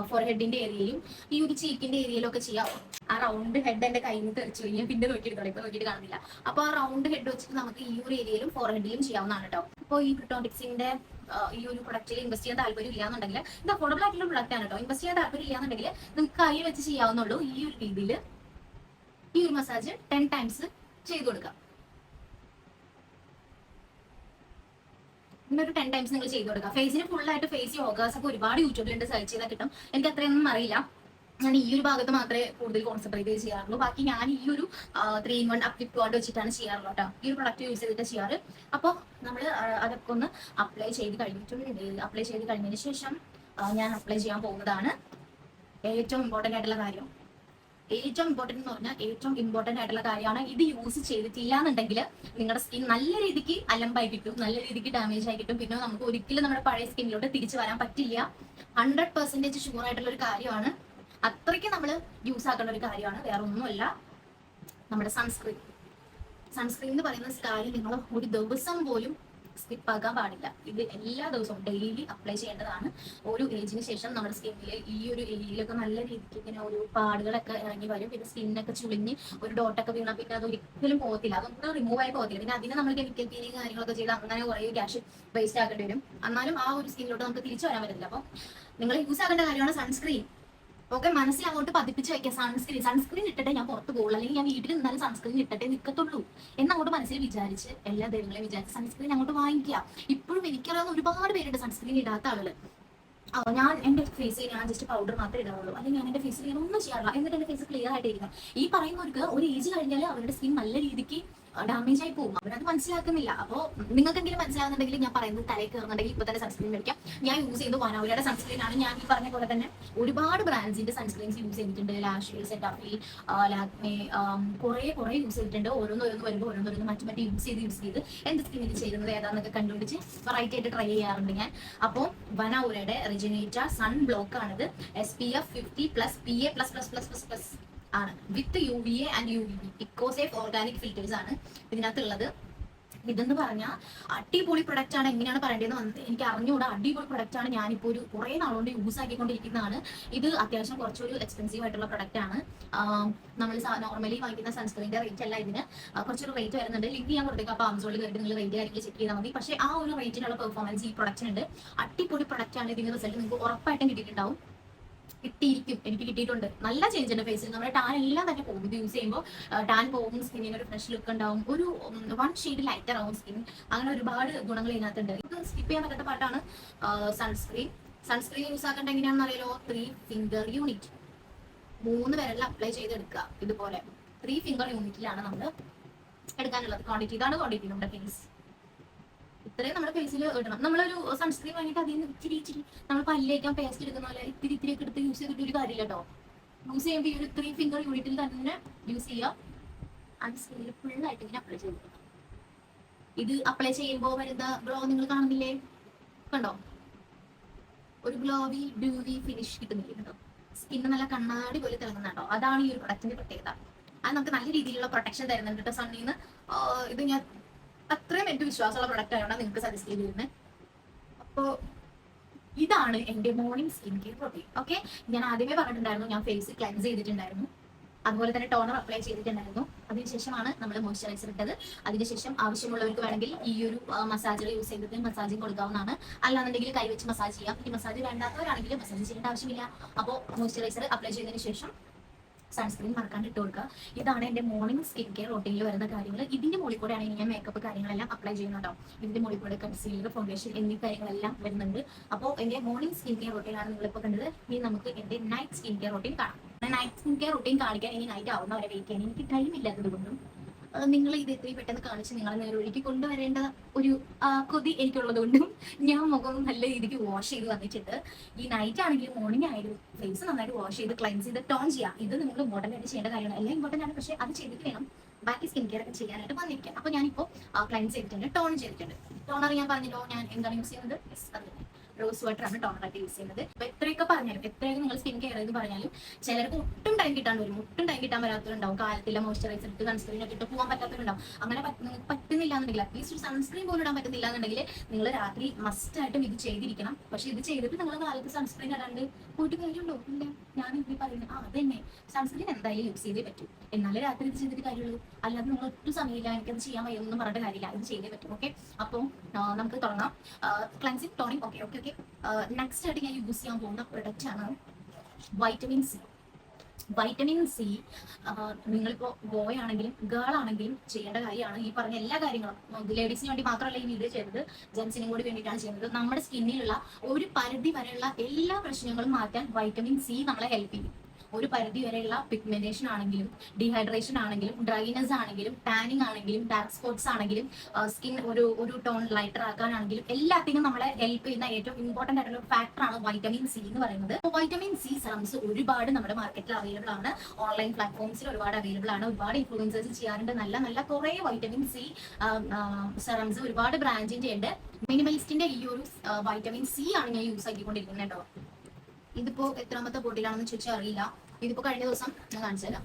ഫോർ ഹെഡിന്റെ ഏരിയയിലും ഈ ഒരു ചീക്കിന്റെ ഏരിയയിലും ഒക്കെ ചെയ്യാം. ആ റൗണ്ട് ഹെഡ് എന്റെ കയ്യിൽ നിന്ന് തെറിച്ചു കഴിഞ്ഞാൽ പിന്നെ നോക്കിയെടുത്തോളൂ, ഇപ്പൊ നോക്കിയിട്ട് കാണുന്നില്ല. അപ്പൊ ആ റൗണ്ട് ഹെഡ് വെച്ചിട്ട് നമുക്ക് ഈ ഒരു ഏരിയയിലും ഫോർ ഹെഡിലും ചെയ്യാവുന്നതാണ് കേട്ടോ. അപ്പോൾ ഈ പ്രിട്ടോണിക്സിന്റെ ഈ ഒരു പ്രൊഡക്റ്റിൽ ഇൻവെസ്റ്റ് ചെയ്യാൻ താല്പര്യം ഇല്ലാന്നുണ്ടെങ്കിൽ, ഇത് അഫോർഡബിൾ ആയിട്ടുള്ള പ്രൊഡക്റ്റ് ആണ് കേട്ടോ. ഇൻവെസ്റ്റ് ചെയ്യാൻ താല്പര്യം ഇല്ലാന്നുണ്ടെങ്കിൽ നിങ്ങൾക്ക് കയ്യിൽ വെച്ച് ചെയ്യാവുന്നുള്ളൂ. ഈ ഒരു രീതിയിൽ ഈ ഒരു മസാജ് 10 ടൈംസ് ചെയ്തു കൊടുക്കാം. ഇന്നൊരു 10 ടൈംസ് നിങ്ങൾ ചെയ്ത് കൊടുക്കുക. ഫേസിന് ഫുൾ ആയിട്ട് ഫേസ് യോഗാസ് ഒക്കെ ഒരുപാട് യൂട്യൂബിലുണ്ട്, സെർച്ച് ചെയ്താൽ കിട്ടും. എനിക്ക് അത്രയൊന്നും അറിയില്ല. ഞാൻ ഈ ഒരു ഭാഗത്ത് മാത്രമേ കൂടുതൽ കോൺസെൻട്രേറ്റ് ചെയ്ത് ചെയ്യാറുള്ളൂ. ബാക്കി ഞാൻ ഈ ഒരു 3-in-1 അപ്ലിക് കൊണ്ട് വെച്ചിട്ടാണ് ചെയ്യാറുള്ളത് കേട്ടോ. ഈ ഒരു പ്രൊഡക്റ്റ് യൂസ് ചെയ്തിട്ട് ചെയ്യാറ്. അപ്പോൾ നമ്മൾ അതൊക്കെ ഒന്ന് അപ്ലൈ ചെയ്ത് കഴിഞ്ഞിട്ടുണ്ട്. അപ്ലൈ ചെയ്ത് കഴിഞ്ഞതിന് ശേഷം ഞാൻ അപ്ലൈ ചെയ്യാൻ പോകുന്നതാണ് ഏറ്റവും ഇമ്പോർട്ടൻ്റ് ആയിട്ടുള്ള കാര്യം. ഏറ്റവും ഇമ്പോർട്ടൻ്റ് എന്ന് പറഞ്ഞാൽ ഏറ്റവും ഇമ്പോർട്ടൻ്റ് ആയിട്ടുള്ള കാര്യമാണ്. ഇത് യൂസ് ചെയ്തിട്ടില്ല എന്നുണ്ടെങ്കിൽ നിങ്ങളുടെ സ്കിൻ നല്ല രീതിക്ക് അലമ്പായി കിട്ടും, നല്ല രീതിക്ക് ഡാമേജ് ആയി കിട്ടും. പിന്നെ നമുക്ക് ഒരിക്കലും നമ്മുടെ പഴയ സ്കിന്നിലോട്ട് തിരിച്ചു വരാൻ പറ്റില്ല. 100% ഷുവർ ആയിട്ടുള്ള ഒരു കാര്യമാണ്. അത്രയ്ക്ക് നമ്മൾ യൂസ് ആക്കേണ്ട ഒരു കാര്യമാണ്. വേറെ ഒന്നുമല്ല, നമ്മുടെ സൺസ്ക്രീൻ. സൺസ്ക്രീൻ എന്ന് പറയുന്ന കാര്യം നിങ്ങൾ ഒരു ദിവസം പോലും സ്കിപ്പ് ആക്കാൻ പാടില്ല. ഇത് എല്ലാ ദിവസവും ഡെയിലി അപ്ലൈ ചെയ്യേണ്ടതാണ്. ഒരു ഏജിന് ശേഷം നമ്മുടെ സ്കിന്നിൽ ഈ ഒരു ഏരിയയിലൊക്കെ നല്ല രീതിക്ക് ഇങ്ങനെ ഒരു പാടുകളൊക്കെ ഇറങ്ങി വരും. പിന്നെ സ്കിന്നൊക്കെ ചുളിഞ്ഞ് ഒരു ഡോട്ടൊക്കെ വീണാൽ പിന്നെ അത് ഒരിക്കലും പോകത്തില്ല, അതൊന്നും റിമൂവ് ആയി പോകത്തില്ല. പിന്നെ അതിന് നമ്മൾ കെമിക്കൽ ക്ലീനിങ് കാര്യങ്ങളൊക്കെ ചെയ്ത് അങ്ങനെ കുറേ ക്യാഷ് വേസ്റ്റ് ആക്കേണ്ടി വരും. എന്നാലും ആ ഒരു സ്കിന്നിലോട്ട് നമുക്ക് തിരിച്ചു വരാൻ പറ്റില്ല. അപ്പോൾ നിങ്ങൾ യൂസ് ആക്കേണ്ട കാര്യമാണ് സൺസ്ക്രീൻ. ഓക്കെ, മനസ്സിൽ അങ്ങോട്ട് പതിപ്പിച്ച് വയ്ക്കുക. സൺസ്ക്രീൻ ഇട്ടിട്ടേ ഞാൻ പുറത്ത് പോകുള്ളൂ, അല്ലെങ്കിൽ ഞാൻ വീട്ടിൽ നിന്നാലും സൺസ്ക്രീൻ ഇട്ടിട്ടേ നിൽക്കത്തുള്ളൂ എന്നങ്ങോട്ട് മനസ്സിൽ വിചാരിച്ച് എല്ലാ ദൈവങ്ങളെയും വിചാരിച്ച് സൺസ്ക്രീൻ അങ്ങോട്ട് വാങ്ങിക്കുക. ഇപ്പോഴും എനിക്കറിയാവുന്ന ഒരുപാട് പേരുണ്ട് സൺസ്ക്രീൻ ഇടാത്ത ആളുകൾ. ഞാൻ എന്റെ ഫേസിൽ ഞാൻ ജസ്റ്റ് പൗഡർ മാത്രമേ ഇടാവുള്ളൂ, അല്ലെങ്കിൽ ഞാൻ എന്റെ ഫേസിൽ ഞാൻ ഒന്നും ചെയ്യാറില്ല, എന്നിട്ട് എന്റെ ഫേസ് ക്ലിയർ ആയിട്ടിരിക്കുന്നത്. ഈ പറയുന്നവർക്ക് ഒരു ഏജ് കഴിഞ്ഞാൽ അവരുടെ സ്കിൻ നല്ല രീതിക്ക് ഡാമേജ് ആയി പോകും. അവരത് മനസ്സിലാക്കുന്നില്ല. അപ്പോൾ നിങ്ങൾക്കെങ്കിലും മനസ്സിലാകുന്നുണ്ടെങ്കിൽ ഞാൻ പറയുന്നത് തലയിൽ കയറുന്നുണ്ടെങ്കിൽ ഇപ്പൊ തന്നെ സൺസ്ക്രീൻ മേടിക്കാം. ഞാൻ യൂസ് ചെയ്യുന്നത് വനൗരയുടെ സൺസ്ക്രീൻ ആണ്. ഞാൻ ഈ പറഞ്ഞ പോലെ തന്നെ ഒരുപാട് ബ്രാൻഡ്സിന്റെ സൺസ്ക്രീൻസ് യൂസ് ചെയ്തിട്ടുണ്ട്. ലാഷ്ലി, സെറ്റാഫി, ലാക്മേ, കുറെ യൂസ് ചെയ്തിട്ടുണ്ട്. ഓരോന്ന് വരുമ്പോൾ ഓരോന്ന് മറ്റു യൂസ് ചെയ്ത് എന്റെ സ്കിന്നിൽ ചെയ്യുന്നത് ഏതാണെന്നൊക്കെ കണ്ടുപിടിച്ച് വെറൈറ്റി ആയിട്ട് ട്രൈ ചെയ്യാറുണ്ട് ഞാൻ. അപ്പോൾ വനൗരയുടെ റിജനേറ്റർ സൺ ബ്ലോക്ക് ആണിത്. SPF 50+ PA+++++ ആണ്. With UVA and UVB eco safe organic filters ആണ് ഇതിനകത്തുള്ളത്. ഇതെന്ന് പറഞ്ഞാൽ അടിപൊളി പ്രൊഡക്റ്റ് ആണ്. എങ്ങനെയാണ് പറയേണ്ടതെന്ന് വന്നിട്ട് എനിക്ക് അറിഞ്ഞുകൂടാ. അടിപൊളി പ്രൊഡക്റ്റ് ആണ്. ഞാനിപ്പോൾ ഒരു കുറേ നാളുകൊണ്ട് യൂസ് ആക്കിക്കൊണ്ടിരിക്കുന്നതാണ്. ഇത് അത്യാവശ്യം കുറച്ചൊരു എക്സ്പെൻസീവ് ആയിട്ടുള്ള പ്രൊഡക്റ്റ് ആണ്. നമ്മൾ നോർമലി വാങ്ങിക്കുന്ന സൺസ്ക്രീനിന്റെ റേറ്റ് അല്ല ഇതിന്, കുറച്ചൊരു റേറ്റ് വരുന്നുണ്ട്. ലിങ്ക് ഞാൻ കൊടുത്തേക്കാം. അപ്പോൾ ആമസോണിൽ കയറിയിട്ട് നിങ്ങൾ റേറ്റ് കാര്യങ്ങൾ ചെക്ക് ചെയ്താൽ മതി. പക്ഷേ ആ ഒരു റേറ്റിനുള്ള പെർഫോമൻസ് ഈ പ്രൊഡക്റ്റിനുണ്ട്. അടിപൊളി പ്രൊഡക്റ്റ് ആണ്. ഇതിന്റെ റിസൾട്ട് നിങ്ങൾക്ക് ഉറപ്പായിട്ടും കിട്ടിയിട്ടുണ്ടാവും. കിട്ടിയിരിക്കും, എനിക്ക് കിട്ടിയിട്ടുണ്ട്. നല്ല ചേഞ്ച് ഉണ്ട് ഫേസിൽ. നമ്മുടെ ടാൻ എല്ലാം തന്നെ പോകും. ഇത് യൂസ് ചെയ്യുമ്പോൾ ടാൻ പോകും, സ്കിന്നിന് ഒരു ഫ്രഷ് ലുക്ക് ഉണ്ടാവും, ഒരു 1 ഷെയ്ഡ് ലൈറ്റർ ആവും സ്കിൻ. അങ്ങനെ ഒരുപാട് ഗുണങ്ങൾ ഇതിനകത്തുണ്ട്. ഇത് സ്കിപ്പ് ചെയ്യാൻ പറ്റാത്ത പാട്ടാണ് സൺസ്ക്രീൻ യൂസ് ആക്കേണ്ട എങ്ങനെയാണെന്ന് അറിയാലോ. 3 ഫിംഗർ യൂണിറ്റ് 3 വിരലിൽ അപ്ലൈ ചെയ്തെടുക്കുക. ഇതുപോലെ 3 ഫിംഗർ യൂണിറ്റിലാണ് നമ്മൾ എടുക്കാനുള്ളത് ക്വാണ്ടിറ്റി. ഇതാണ് ക്വാണ്ടിറ്റി നമ്മുടെ ഫേസ്. ഇത്രയും നമ്മുടെ ഫേസിൽ ഇടണം. നമ്മളൊരു സൺസ്ക്രീൻ വാങ്ങിയിട്ട് അതിൽ നിന്ന് ഇച്ചിരി നമ്മൾ പല്ലേക്കാൻ പേസ്റ്റ് എടുക്കുന്ന പോലെ ഇത്തിരി ഒക്കെ എടുത്ത് യൂസ് ചെയ്തിട്ട് ഒരു കാര്യമില്ല കേട്ടോ. യൂസ് ചെയ്യുമ്പോൾ ഈ ഒരു 3 ഫിംഗർ യൂണിറ്റിൽ തന്നെ യൂസ് ചെയ്യുക. ആ സ്കിന്നിൽ ഫുള്ളായിട്ട് ഇങ്ങനെ അപ്ലൈ ചെയ്ത് കൊടുക്കണം. ഇത് അപ്ലൈ ചെയ്യുമ്പോൾ വരുന്ന ഗ്ലോ നിങ്ങൾ കാണുന്നില്ലേ? കണ്ടോ? ഒരു ഗ്ലോവി ഡ്യൂവി ഫിനിഷ് കിട്ടുന്നില്ലേ? കേട്ടോ, സ്കിന്ന് നല്ല കണ്ണാടി പോലെ തിളങ്ങുന്നുണ്ടോ? അതാണ് ഈ ഒരു പ്രൊഡക്റ്റിന്റെ പ്രത്യേകത. അത് നമുക്ക് നല്ല രീതിയിലുള്ള പ്രൊട്ടക്ഷൻ തരുന്നുണ്ട് കേട്ടോ സണ്ണിൽ നിന്ന്. ഇത് ഞാൻ അത്രയും എനിക്ക് വിശ്വാസമുള്ള പ്രൊഡക്റ്റ് ആയതുകൊണ്ടാണ് നിങ്ങൾക്ക് സജസ്റ്റ് ചെയ്തിരുന്നത്. അപ്പോൾ ഇതാണ് എൻ്റെ morning skin care routine. Okay, ഞാൻ ആദ്യമേ പറഞ്ഞിട്ടുണ്ടായിരുന്നു ഞാൻ ഫേസ് ക്ലെൻസ് ചെയ്തിട്ടുണ്ടായിരുന്നു, അതുപോലെ തന്നെ ടോണർ അപ്ലൈ ചെയ്തിട്ടുണ്ടായിരുന്നു. അതിനുശേഷമാണ് നമ്മൾ മോയ്സ്ചറൈസർ ഇട്ടത്. അതിനുശേഷം ആവശ്യമുള്ളവർക്ക് വേണമെങ്കിൽ ഈ ഒരു മസാജുകൾ യൂസ് ചെയ്തിട്ട് മസാജിങ് കൊടുക്കാവുന്നതാണ്. അല്ലാന്നുണ്ടെങ്കിൽ കൈവച്ച് മസാജ് ചെയ്യാം. ഈ മസാജ് വേണ്ടാത്തവരാണെങ്കിൽ മസാജ് ചെയ്യേണ്ട ആവശ്യമില്ല. അപ്പോൾ മോയ്സ്ചറൈസർ അപ്ലൈ ചെയ്തതിന് ശേഷം സൺസ്ക്രീൻ മറക്കാണ്ട് ഇട്ട് കൊടുക്കുക. ഇതാണ് എൻ്റെ മോർണിംഗ് സ്കിൻ കെയർ റൊട്ടീനിൽ വരുന്ന കാര്യങ്ങൾ. ഇതിന്റെ മുകളിൽ കൂടെയാണ് ഞാൻ മേക്കപ്പ് കാര്യങ്ങളെല്ലാം അപ്ലൈ ചെയ്യുന്നുണ്ടോ. ഇതിന്റെ മുകളിൽ കൂടെ കൺസീലർ, ഫൗണ്ടേഷൻ എന്നീ കാര്യങ്ങളെല്ലാം വരുന്നുണ്ട്. അപ്പോൾ എൻ്റെ മോർണിംഗ് സ്കിൻ കെയർ റൊട്ടീനാണ് നിങ്ങളിപ്പോൾ കണ്ടത്. ഇനി നമുക്ക് എൻ്റെ നൈറ്റ് സ്കിൻ കെയർ റൊട്ടീൻ കാണാം. നൈറ്റ് സ്കിൻ കെയർ റൊട്ടീൻ കാണിക്കാൻ ഇനി നൈറ്റ് ആവുന്നവരെ വെയിറ്റ് ചെയ്യാൻ എനിക്ക് ടൈം ഇല്ലാത്തത് കൊണ്ടും നിങ്ങൾ ഇത് എത്രയും പെട്ടെന്ന് കാണിച്ച് നിങ്ങളെ നേരൊഴുക്കി കൊണ്ടുവരേണ്ട ഒരു കൊതി എനിക്കുള്ളത് കൊണ്ടും ഞാൻ മുഖം നല്ല രീതിക്ക് വാഷ് ചെയ്ത് വന്നിട്ടുണ്ട്. ഈ നൈറ്റ് ആണെങ്കിലും മോർണിംഗ് ആയാലും ഫേസ് നന്നായിട്ട് വാഷ് ചെയ്ത് ക്ലൻസ് ചെയ്ത് ടോൺ ചെയ്യാം. ഇത് നിങ്ങൾ ഇമ്പോർട്ടൻ്റ് ആയിട്ട് ചെയ്യേണ്ട കാര്യമാണ്. എല്ലാം ഇമ്പോർട്ടൻ്റ് ആണ്, പക്ഷേ അത് ചെയ്തിട്ട് വേണം ബാക്കി സ്കിൻ കെയർ ഒക്കെ ചെയ്യാനായിട്ട് വന്നിരിക്കാം. അപ്പോൾ ഞാനിപ്പോൾ ക്ലൻസ് ചെയ്തിട്ടുണ്ട്, ടോൺ ചെയ്തിട്ടുണ്ട്. ടോണർ ഞാൻ പറഞ്ഞല്ലോ ഞാൻ എന്താണ് യൂസ് ചെയ്യുന്നത്. റോസ് വാട്ടർ ആണ് ടോണറായിട്ട് യൂസ് ചെയ്യുന്നത്. അപ്പൊ എത്രയൊക്കെ പറഞ്ഞാലും എത്രയൊക്കെ നിങ്ങൾ സ്കിൻ കെയർ എന്ന് പറഞ്ഞാലും ചിലർക്ക് ഒട്ടും ടൈം കിട്ടാൻ വരും, ഒട്ടും ടൈം കിട്ടാൻ വരാത്തവരുണ്ടാവും. കാലത്തില്ല മോയ്സ്ചറൈസർ ഇട്ട് സൺസ്ക്രീൻ ഒക്കെ ഇട്ട് പോകാൻ പറ്റാത്തവരുണ്ടാവും. അങ്ങനെ നിങ്ങൾക്ക് പറ്റുന്നില്ല എന്നുണ്ടെങ്കിൽ അറ്റ്ലീസ്റ്റ് ഒരു സൺസ്ക്രീൻ പോലും ഇടാൻ പറ്റുന്നില്ല എന്നുണ്ടെങ്കിൽ നിങ്ങൾ രാത്രി മസ്റ്റ് ആയിട്ടും ഇത് ചെയ്തിരിക്കണം. പക്ഷെ ഇത് ചെയ്തിട്ട് നിങ്ങൾ കാലത്ത് സൺസ്ക്രീൻ ഇടാണ്ട് പോയിട്ട് കാര്യമുണ്ടോ? ഇല്ല. ഞാൻ ഇതിൽ പറയുന്നത് അതന്നെ, സൺസ്ക്രീൻ എന്തായാലും യൂസ് ചെയ്തേ പറ്റൂ. എന്നാലേ രാത്രി ഇത് ചെയ്തിട്ട് കാര്യമുള്ളൂ. അല്ലാതെ നിങ്ങൾ ഒട്ടും സമയമില്ല എനിക്കത് ചെയ്യാൻ വയ്യൊന്നും പറഞ്ഞിട്ട് കാര്യമില്ല, ഇത് ചെയ്തേ പറ്റും. ഓക്കെ, അപ്പോൾ നമുക്ക് തുടങ്ങാം. Cleansing tonic. Okay okay okay next ആയിട്ട് ഞാൻ യൂസ് ചെയ്യാൻ പോകുന്ന പ്രൊഡക്റ്റ് ആണ് വൈറ്റമിൻ സി. വൈറ്റമിൻ സി നിങ്ങളിപ്പോൾ ബോയ് ആണെങ്കിലും ഗേൾ ആണെങ്കിലും ചെയ്യേണ്ട കാര്യമാണ്. ഈ പറഞ്ഞ എല്ലാ കാര്യങ്ങളും ലേഡീസിന് വേണ്ടി മാത്രമല്ല ഈ വീഡിയോ ചെയ്തത്, ജെൻസിനും കൂടി വേണ്ടിയിട്ടാണ് ചെയ്യുന്നത്. നമ്മുടെ സ്കിന്നിലുള്ള ഒരു പരിധി വരെയുള്ള എല്ലാ പ്രശ്നങ്ങളും മാറ്റാൻ വൈറ്റമിൻ സി നമ്മളെ ഹെൽപ്പ് ചെയ്യും. ഒരു പരിധി വരെയുള്ള പിഗ്മെന്റേഷൻ ആണെങ്കിലും ഡീഹൈഡ്രേഷൻ ആണെങ്കിലും ഡ്രൈനെസ് ആണെങ്കിലും ടാനിങ് ആണെങ്കിലും ഡാർക്ക് സ്പോട്ട്സ് ആണെങ്കിലും സ്കിൻ ഒരു ടോൺ ലൈറ്റർ ആക്കാനാണെങ്കിലും എല്ലാത്തിനും നമ്മളെ ഹെൽപ്പ് ചെയ്യുന്ന ഏറ്റവും ഇമ്പോർട്ടന്റ് ആയിട്ടുള്ള ഫാക്ടറാണ് വൈറ്റമിൻ സി എന്ന് പറയുന്നത്. അപ്പോൾ വൈറ്റമിൻ സി സെറംസ് ഒരുപാട് നമ്മുടെ മാർക്കറ്റിൽ അവൈലബിൾ ആണ്, ഓൺലൈൻ പ്ലാറ്റ്ഫോംസിൽ ഒരുപാട് അവൈലബിൾ ആണ്. ഒരുപാട് ഇൻഫ്ലുവൻസേഴ്സ് ചെയ്യാറുണ്ട് നല്ല നല്ല കുറേ വൈറ്റമിൻ സി സെറംസ്, ഒരുപാട് ബ്രാൻഡിന്റെ ഉണ്ട്. മിനിമലിസ്റ്റിന്റെ ഈ ഒരു വൈറ്റമിൻ സി ആണ് ഞാൻ യൂസ് ആക്കിക്കൊണ്ടിരിക്കുന്നത് കേട്ടോ. ഇതിപ്പോ എത്രാമത്തെ ബോട്ടിലാണെന്ന് ചോദിച്ചാൽ അറിയില്ല. ഇതിപ്പോ കഴിഞ്ഞ ദിവസം ഞാൻ കാണിച്ചു തരാം.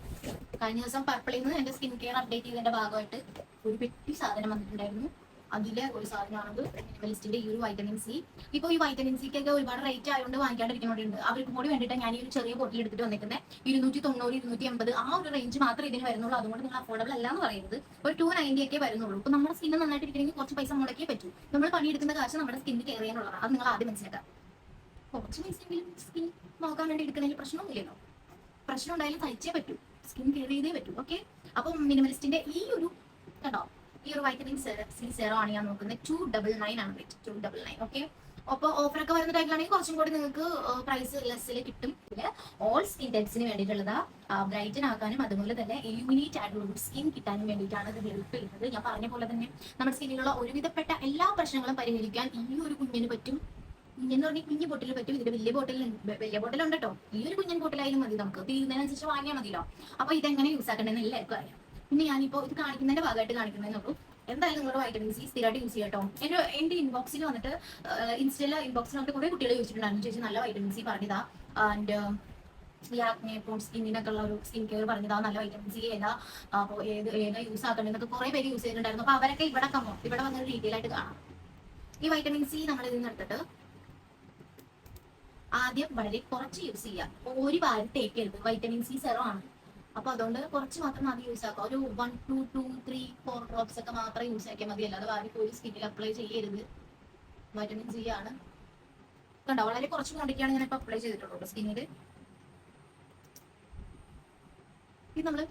കഴിഞ്ഞ ദിവസം പർപ്പിളിൽ നിന്ന് എന്റെ സ്കിൻ കെയർ അപ്ഡേറ്റ് ചെയ്തതിന്റെ ഭാഗമായിട്ട് ഒരു പെട്ടി സാധനം വന്നിട്ടുണ്ടായിരുന്നു. അതിലെ ഒരു സാധനമാണത് മിനിമലിസ്റ്റിന്റെ ഈ ഒരു വൈറ്റമിൻ സി. ഇപ്പോൾ ഈ വൈറ്റമിൻ സിക്കൊക്കെ ഒരുപാട് റേറ്റ് ആയതുകൊണ്ട് വാങ്ങിക്കാണ്ടിരിക്കുന്നവരുണ്ട്. അവർക്കും കൂടി വേണ്ടിയിട്ട് ഞാൻ ഈ ഒരു ചെറിയ ബോട്ടിൽ എടുത്തിട്ട് വന്നിരിക്കുന്നത് 290, 280 ആ ഒരു റേഞ്ച് മാത്രമേ ഇതിന് വരുന്നുള്ളൂ. അതുകൊണ്ട് നിങ്ങൾ അഫോർഡബിൾ അല്ല എന്ന് പറയുന്നത്. ഒരു 290 ഒക്കെ വരുന്നുള്ളൂ. ഇപ്പൊ നമ്മുടെ സ്കിൻ നന്നായിട്ടിരിക്കണമെങ്കിൽ കുറച്ച് പൈസ മുടക്കിയേ പറ്റൂ. നമ്മൾ പണിയെടുക്കുന്ന കാശ് നമ്മുടെ സ്കിന്നിന് കെയർ ചെയ്യാനുള്ളതാണ്. അത് നിങ്ങൾ ആദ്യം മനസ്സിലാക്കാം. കുറച്ച് പൈസയെങ്കിലും സ്കിൻ നോക്കാൻ വേണ്ടി എടുക്കുന്നതിൽ പ്രശ്നമൊന്നുമില്ലല്ലോ. പ്രശ്നം ഉണ്ടായാലും സഹിച്ചേ പറ്റൂ, സ്കിൻ കെയർ ചെയ്തേ പറ്റൂ. ഓക്കെ, അപ്പം മിനിമലിസ്റ്റിന്റെ ഈ ഒരു കണ്ടോ, ഈ ഒരു വൈറ്റമിൻ സി സെറം ആണ് ഞാൻ നോക്കുന്നത്. 299 ആണ് റേറ്റ്, 299. ഓക്കെ, അപ്പോൾ ഓഫറൊക്കെ വരുന്ന ടൈമിലാണെങ്കിൽ കുറച്ചും കൂടി നിങ്ങൾക്ക് പ്രൈസ് ലെസ്സിൽ കിട്ടും. ഇതിൽ ഓൾ സ്കിൻ ടൈപ്സിന് വേണ്ടിയിട്ടുള്ളതാ, ബ്രൈറ്റൻ ആക്കാനും അതുപോലെ തന്നെ ഇലുമിനേറ്റ് ആയിട്ടുള്ള സ്കിൻ കിട്ടാനും വേണ്ടിയിട്ടാണ് ഇത് ഹെൽപ്പ് ചെയ്യുന്നത്. ഞാൻ പറഞ്ഞ പോലെ തന്നെ നമ്മുടെ സ്കിന്നിലുള്ള ഒരുവിധപ്പെട്ട എല്ലാ പ്രശ്നങ്ങളും പരിഹരിക്കാൻ ഈ ഒരു കുഞ്ഞിന് പറ്റും. കുഞ്ഞെന്ന് പറഞ്ഞാൽ കുഞ്ഞു ബോട്ടിൽ പറ്റും. ഇതിന്റെ വലിയ ബോട്ടിലുണ്ട് കേട്ടോ. ഈ ഒരു കുഞ്ഞൻ ബോട്ടിലായാലും മതി, നമുക്ക് തീരുന്നതിനനുസരിച്ച് വാങ്ങിയാൽ മതിയല്ലോ. അപ്പൊ ഇതെങ്ങനെ യൂസ് ആക്കണമെന്ന് എല്ലാവർക്കും അറിയാം. പിന്നെ ഞാനിപ്പോ ഇത് കാണിക്കുന്നതിന്റെ ഭാഗമായിട്ട് കാണിക്കുന്നതെന്നുള്ളൂ. എന്തായാലും നിങ്ങളുടെ വൈറ്റമിൻ സി സ്ഥിരമായിട്ട് യൂസ് ചെയ്യാം കേട്ടോ. എന്റെ ഇൻബോക്സിൽ വന്നിട്ട് ഇൻസ്റ്റയിലെ ഇൻബോക്സിൽ വന്നിട്ട് കുറെ കുട്ടികൾ ചോദിച്ചിട്ടുണ്ടായിരുന്നു, ചേച്ചി നല്ല വൈറ്റമിൻ സി പറഞ്ഞതാ, ആൻഡ് യാക്നെ പോൺ സ്കിന്നിനൊക്കെ ഉള്ള ഒരു സ്കിൻ കെയർ പറഞ്ഞതാ, നല്ല വൈറ്റമിൻ സി ഏതാ, അപ്പോൾ ഏതാ യൂസ് ആക്കണമെന്നൊക്കെ കുറെ പേര് യൂസ് ചെയ്തിട്ടുണ്ടായിരുന്നു. അപ്പൊ അവരൊക്കെ ഇവിടെ വന്നിട്ട് ഡീറ്റെയിൽ ആയിട്ട് കാണാം. ഈ വൈറ്റമിൻ സി നമ്മൾ ഇതിൽ നിന്ന് എടുത്തിട്ട് ആദ്യം വളരെ കുറച്ച് യൂസ് ചെയ്യാം. ഒരു വാരം തേക്കരുത്, വൈറ്റമിൻ സി സെറം ആണ്. അപ്പൊ അതുകൊണ്ട് കുറച്ച് മാത്രം ആദ്യം യൂസ് ആക്കാം. ഒരു 1, 2, 3, 4 ഡ്രോപ്സ് ഒക്കെ മാത്രം യൂസ് ആക്കിയാൽ മതി. അല്ലാതെ വാരി പോയി സ്കിന്നിൽ അപ്ലൈ ചെയ്യരുത്. വൈറ്റമിൻ സി ആണ് കണ്ടോ, വളരെ കുറച്ച് ക്വാണ്ടിറ്റിയാണ് ഞാൻ ഇപ്പൊ അപ്ലൈ ചെയ്തിട്ടുള്ളൂ സ്കിന്നിൽ. ഇത് നമ്മള്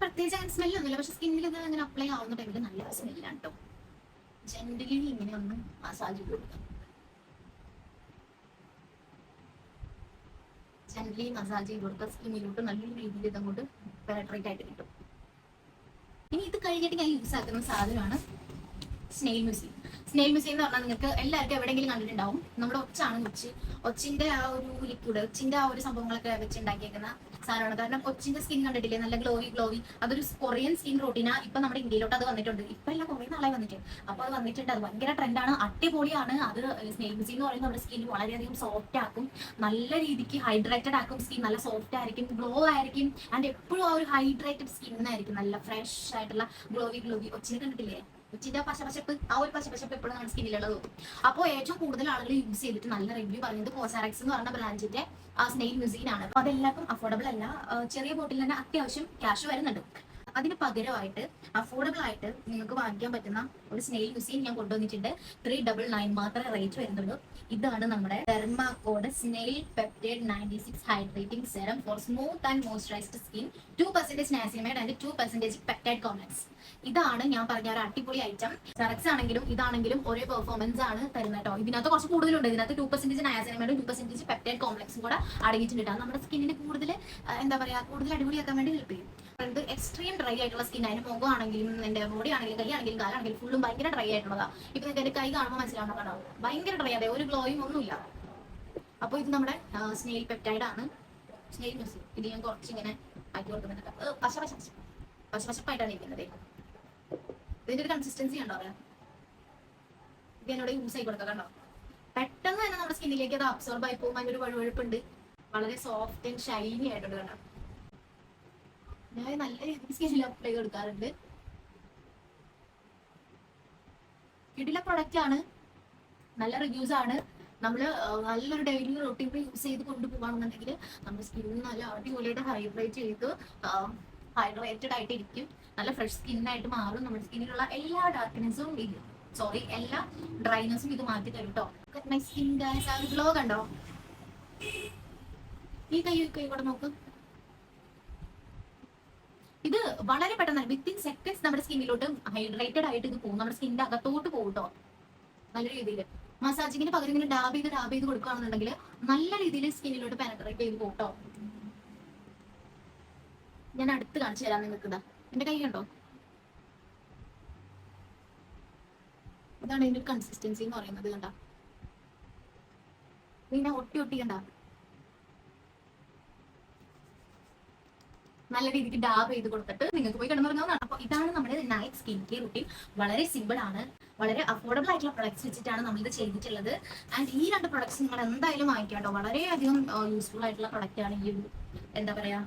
പ്രത്യേകിച്ച് അങ്ങനെ സ്മെല്ലൊന്നുമില്ല, പക്ഷെ സ്കിന്നിൽ ഇത് അങ്ങനെ അപ്ലൈ ആവുന്ന ടൈമിൽ നല്ല സ്മെല്ലാണ് കേട്ടോ. ജെന്റലി ഇങ്ങനെ ഒന്ന് മസാജ് കൊടുക്കാം. ജെന്റലി മസാജ് ചെയ്ത് കൊടുക്കുക. സ്കിന്നിലോട്ട് നല്ലൊരു രീതിയിൽ ഇതങ്ങോട്ട് പെനട്രേറ്റ് ആയിട്ട് കിട്ടും. ഇനി ഇത് കഴിഞ്ഞിട്ട് ഞാൻ യൂസ് ആക്കുന്ന സാധനമാണ് സ്നെയിൽ മ്യൂസിയം. സ്നെയിൽ മ്യൂസിയം എന്ന് പറഞ്ഞാൽ നിങ്ങൾക്ക് എല്ലാവർക്കും എവിടെയെങ്കിലും കണ്ടിട്ടുണ്ടാവും. നമ്മുടെ ഒച്ചാണ് ഒച്ചിന്റെ ആ ഒരു ലിക്വിഡ്, ഒച്ചിന്റെ ആ ഒരു സംഭവങ്ങളൊക്കെ വെച്ചുണ്ടാക്കിയേക്കുന്ന സാധനമാണ്. കാരണം ഒച്ചിന്റെ സ്കിൻ കണ്ടിട്ടില്ലേ, നല്ല ഗ്ലോവി. അതൊരു കൊറിയൻ സ്കിൻ റൂട്ടീനാ. ഇപ്പൊ നമ്മുടെ ഇന്ത്യയിലോട്ട് അത് വന്നിട്ടുണ്ട്. ഇപ്പൊ എല്ലാം കുറെ നാളായി വന്നിട്ട്. അപ്പൊ അത് വന്നിട്ടുണ്ട്, അത് ഭയങ്കര ട്രെൻഡാണ്, അടിപൊളിയാണ്. അത് സ്നെയിൽ മ്യൂസിയം എന്ന് പറയുന്നത് നമ്മുടെ സ്കിൻ വളരെയധികം സോഫ്റ്റ് ആക്കും, നല്ല രീതിക്ക് ഹൈഡ്രേറ്റഡ് ആക്കും. സ്കിൻ നല്ല സോഫ്റ്റ് ആയിരിക്കും, ഗ്ലോ ആയിരിക്കും, ആൻഡ് എപ്പോഴും ആ ഒരു ഹൈഡ്രേറ്റഡ് സ്കിന്നായിരിക്കും, നല്ല ഫ്രഷ് ആയിട്ടുള്ള ഗ്ലോവി. ഒച്ചിനെ കണ്ടിട്ടില്ലേ, ഉച്ചിന്റെ പശപശപ്പ്, ആ ഒരു പശപശപ്പ് എപ്പോഴും നമ്മുടെ സ്കിന്നിലുള്ളത്. അപ്പോൾ ഏറ്റവും കൂടുതൽ ആളുകൾ യൂസ് ചെയ്തിട്ട് നല്ല റിവ്യൂ പറയുന്നത് കോസാറക്സ് എന്ന് പറഞ്ഞ ബ്രാൻഡിന്റെ സ്നെയിൽ മ്യൂസിയം ആണ്. അപ്പൊ അതെല്ലാവർക്കും അഫോർഡബിൾ അല്ല. ചെറിയ ബോട്ടിൽ തന്നെ അത്യാവശ്യം ക്യാഷ് വരുന്നുണ്ട്. അതിന് പകരമായിട്ട് അഫോർഡബിൾ ആയിട്ട് നിങ്ങൾക്ക് വാങ്ങിക്കാൻ പറ്റുന്ന ഒരു സ്നെയിൽ മ്യൂസിയം ഞാൻ കൊണ്ടുവന്നിട്ടുണ്ട്. 399 മാത്രമേ റേറ്റ് വരുന്നുള്ളൂ. ഇതാണ് നമ്മുടെ ഡെർമാക്കോഡ് snail peptide 96 hydrating serum for smooth and moisturised skin, 2% niacinamide and 2% peptide complex. ഇതാണ് ഞാൻ പറഞ്ഞ ഒരു അടിപൊളി ഐറ്റം. സെറക്സ് ആണെങ്കിലും ഇതാണെങ്കിലും ഒരേ പെർഫോമൻസ് ആണ് തരുന്നത് കേട്ടോ. ഇതിനകത്ത് കുറച്ച് കൂടുതലുണ്ട്. ഇതിനകത്ത് 2% നയാസിനമൈഡും 2% പെപ്റ്റൈഡ് കോംപ്ലക്സും കൂടെ അടങ്ങിയിട്ടുണ്ട്. നമ്മുടെ സ്കിന്നിന് കൂടുതൽ കൂടുതൽ അടിപൊളിയാക്കാൻ വേണ്ടി ഹെൽപ്പ് ചെയ്യും. എക്സ്ട്രീം ഡ്രൈ ആയിട്ടുള്ള സ്കിൻ, അതിന് മുഖമാണെങ്കിലും എന്റെ ബോഡി ആണെങ്കിലും കൈയാണെങ്കിലും കാലാണെങ്കിലും ഫുള്ളും ഭയങ്കര ഡ്രൈ ആയിട്ടുള്ളതാ. ഇപ്പൊ നിങ്ങൾക്ക് എന്റെ കൈ കാണുമ്പോൾ മനസ്സിലാവുന്ന ഭയങ്കര ഡ്രൈ, അതെ, ഒരു ഗ്ലോയും ഒന്നുമില്ല. അപ്പൊ ഇത് നമ്മുടെ സ്നെയിൽ പെപ്റ്റൈഡ് ആണ്, സ്നെയിൽ മ്യൂസിയം. ഇത് ഞാൻ കുറച്ചിങ്ങനെ ആക്കി കൊടുക്കുന്നുണ്ട്. പശപശപ്പായിട്ടാണ് ഇരിക്കുന്നത്. ഇതിന്റെ ഒരു കൺസിസ്റ്റൻസി ഉണ്ടോ, ഇത് എന്നോട് യൂസ് ആയി കൊടുക്കാം കണ്ടോ. പെട്ടെന്ന് സ്കിന്നിലേക്ക് അത് അബ്സോർബ് ആയി പോകുമ്പോൾ അതിന്റെ ഒരു വഴുവഴുപ്പുണ്ട്. വളരെ സോഫ്റ്റ് ആൻഡ് ഷൈനി ആയിട്ടുണ്ട് കേട്ടോ. ഞാൻ നല്ല രീതിയിൽ സ്കിന്നിൽ അപ്ലൈ കൊടുക്കാറുണ്ട്. കിടില പ്രൊഡക്റ്റ് ആണ്, നല്ല റിവ്യൂസ് ആണ്. നമ്മൾ നല്ലൊരു ഡെയിലി റൊട്ടീൻ യൂസ് ചെയ്ത് കൊണ്ടുപോകുകയാണെന്നുണ്ടെങ്കിൽ നമ്മുടെ സ്കിൻ നല്ല അടിപൊളിയായിട്ട് ഹൈഡ്രേറ്റഡ് ആയിട്ട് ഇരിക്കും. നല്ല ഫ്രഷ് സ്കിന്നായിട്ട് മാറും. നമ്മുടെ സ്കിന്നിലുള്ള എല്ലാ ഡാർക്ക്നെസ്സും എല്ലാ ഡ്രൈനെസ്സും ഇത് മാറ്റി തരും കേട്ടോ. മൈ സ്കിൻ ഗൈസ്, ആ ഒരു ഗ്ലോ കണ്ടോ? ഈ കൈ കൂടെ നോക്ക്. ഇത് വളരെ പെട്ടെന്ന് വിത്തിൻ സെക്കൻഡ്സ് നമ്മുടെ സ്കിന്നിലോട്ട് ഹൈഡ്രേറ്റഡ് ആയിട്ട് ഇത് പോകും. നമ്മുടെ സ്കിന്നിന്റെ അകത്തോട്ട് പോകും കേട്ടോ. നല്ല രീതിയിൽ മസാജിങ്ങിന് പകരം ഇങ്ങനെ ഡാബ് ചെയ്ത് കൊടുക്കുകയാണെന്നുണ്ടെങ്കിൽ നല്ല രീതിയിൽ സ്കിന്നിലോട്ട് പെനട്രേറ്റ് ചെയ്ത് പോകും കേട്ടോ. ഞാൻ അടുത്ത് കാണിച്ചു തരാം നിങ്ങൾക്ക്. ഇതാ എന്റെ കൈ കണ്ടോ? ഇതാണ് ഇതിന്റെ കൺസിസ്റ്റൻസി എന്ന് പറയുന്നത്. കണ്ട ഇങ്ങനെ ഒട്ടി കണ്ട നല്ല രീതിക്ക് ഡാബ് ചെയ്ത് കൊടുത്തിട്ട് നിങ്ങൾക്ക് പോയി കിടന്നുറങ്ങാവുന്നതാണ്. അപ്പൊ ഇതാണ് നമ്മുടെ നൈറ്റ് സ്കിൻ കെയർ റുട്ടീൻ. വളരെ സിമ്പിൾ ആണ്, വളരെ അഫോർഡബിൾ ആയിട്ടുള്ള പ്രൊഡക്ട്സ് വെച്ചിട്ടാണ് നമ്മളിത് ചെയ്തിട്ടുള്ളത്. ആൻഡ് ഈ 2 പ്രൊഡക്ട്സ് നിങ്ങൾ എന്തായാലും വാങ്ങിക്കാം കേട്ടോ. വളരെയധികം യൂസ്ഫുൾ ആയിട്ടുള്ള പ്രൊഡക്റ്റ് ആണ് ഈ ഒരു എന്താ പറയാ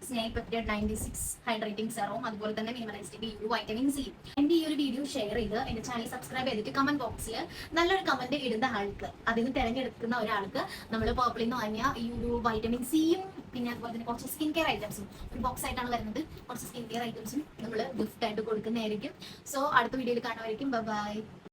സ്നേഹപെപ്റ്റൈഡ് 96 ഹൈഡ്രേറ്റിംഗ് സെറം, അതുപോലെ തന്നെ മിനിമലൈസ്ഡ് വൈറ്റമിൻ സി. എന്റെ ഈ ഒരു വീഡിയോ ഷെയർ ചെയ്ത് എന്റെ ചാനൽ സബ്സ്ക്രൈബ് ചെയ്തിട്ട് കമന്റ് ബോക്സിൽ നല്ലൊരു കമന്റ് ഇടുന്ന ആൾക്ക്, അതിന് തിരഞ്ഞെടുക്കുന്ന ഒരാൾക്ക് നമ്മൾ പർപ്പിളിൽ നിന്ന് വാങ്ങിയ ഈ ഒരു വൈറ്റമിൻ സിയും പിന്നെ അതുപോലെ തന്നെ കുറച്ച് സ്കിൻ കെയർ ഐറ്റംസും ഒരു ബോക്സ് ആയിട്ടാണ് വരുന്നത്. കുറച്ച് സ്കിൻ കെയർ ഐറ്റംസും നമ്മൾ ഗിഫ്റ്റ് ആയിട്ട് കൊടുക്കുന്നതായിരിക്കും. സോ അടുത്ത വീഡിയോയിൽ കാണുമായിരിക്കും. ബൈ.